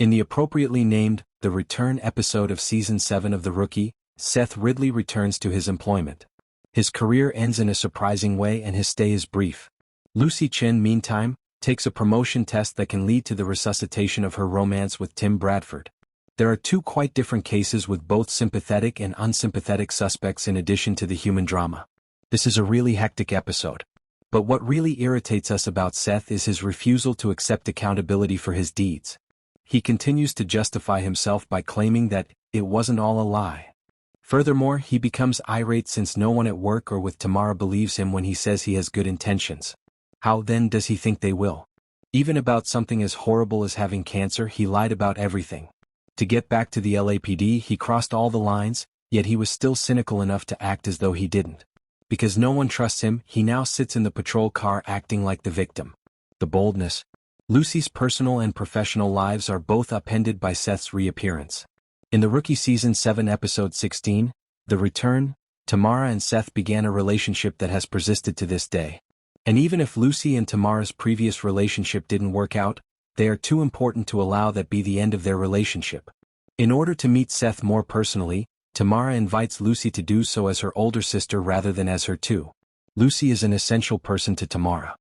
In the appropriately named The Return episode of Season 7 of The Rookie, Seth Ridley returns to his employment. His career ends in a surprising way and his stay is brief. Lucy Chen, meantime, takes a promotion test that can lead to the resuscitation of her romance with Tim Bradford. There are two quite different cases with both sympathetic and unsympathetic suspects in addition to the human drama. This is a really hectic episode. But what really irritates us about Seth is his refusal to accept accountability for his deeds. He continues to justify himself by claiming that it wasn't all a lie. Furthermore, he becomes irate since no one at work or with Tamara believes him when he says he has good intentions. How then does he think they will? Even about something as horrible as having cancer, he lied about everything. To get back to the LAPD, he crossed all the lines, yet he was still cynical enough to act as though he didn't. Because no one trusts him, he now sits in the patrol car acting like the victim. The boldness. Lucy's personal and professional lives are both upended by Seth's reappearance. In The Rookie Season 7 Episode 16, The Return, Tamara and Seth began a relationship that has persisted to this day. And even if Lucy and Tamara's previous relationship didn't work out, they are too important to allow that be the end of their relationship. In order to meet Seth more personally, Tamara invites Lucy to do so as her older sister rather than as her too. Lucy is an essential person to Tamara.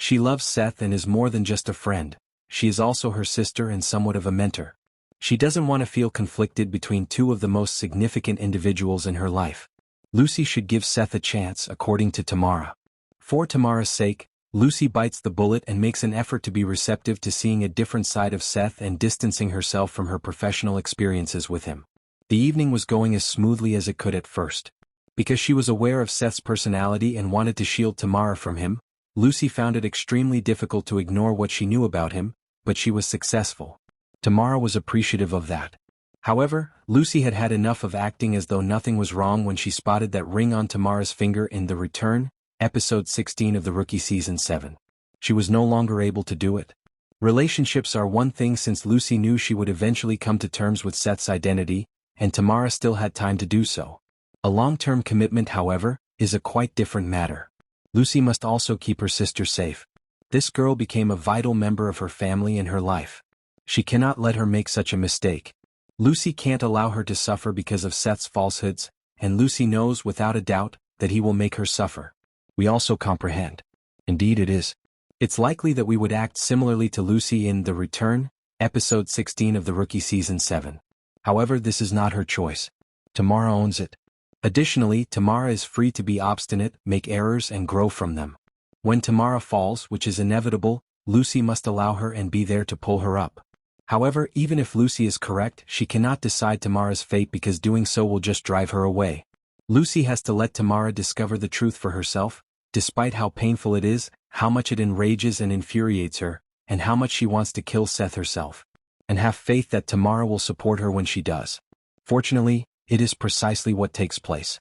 She loves Seth and is more than just a friend. She is also her sister and somewhat of a mentor. She doesn't want to feel conflicted between two of the most significant individuals in her life. Lucy should give Seth a chance, according to Tamara. For Tamara's sake, Lucy bites the bullet and makes an effort to be receptive to seeing a different side of Seth and distancing herself from her professional experiences with him. The evening was going as smoothly as it could at first. Because she was aware of Seth's personality and wanted to shield Tamara from him, Lucy found it extremely difficult to ignore what she knew about him, but she was successful. Tamara was appreciative of that. However, Lucy had had enough of acting as though nothing was wrong when she spotted that ring on Tamara's finger in The Return, Episode 16 of The Rookie Season 7. She was no longer able to do it. Relationships are one thing since Lucy knew she would eventually come to terms with Seth's identity, and Tamara still had time to do so. A long-term commitment, however, is a quite different matter. Lucy must also keep her sister safe. This girl became a vital member of her family and her life. She cannot let her make such a mistake. Lucy can't allow her to suffer because of Seth's falsehoods, and Lucy knows without a doubt that he will make her suffer. We also comprehend. Indeed it is. It's likely that we would act similarly to Lucy in The Return, Episode 16 of The Rookie Season 7. However, this is not her choice. Tamara owns it. Additionally, Tamara is free to be obstinate, make errors and grow from them. When Tamara falls, which is inevitable, Lucy must allow her and be there to pull her up. However, even if Lucy is correct, she cannot decide Tamara's fate because doing so will just drive her away. Lucy has to let Tamara discover the truth for herself, despite how painful it is, how much it enrages and infuriates her, and how much she wants to kill Seth herself. And have faith that Tamara will support her when she does. Fortunately, it is precisely what takes place.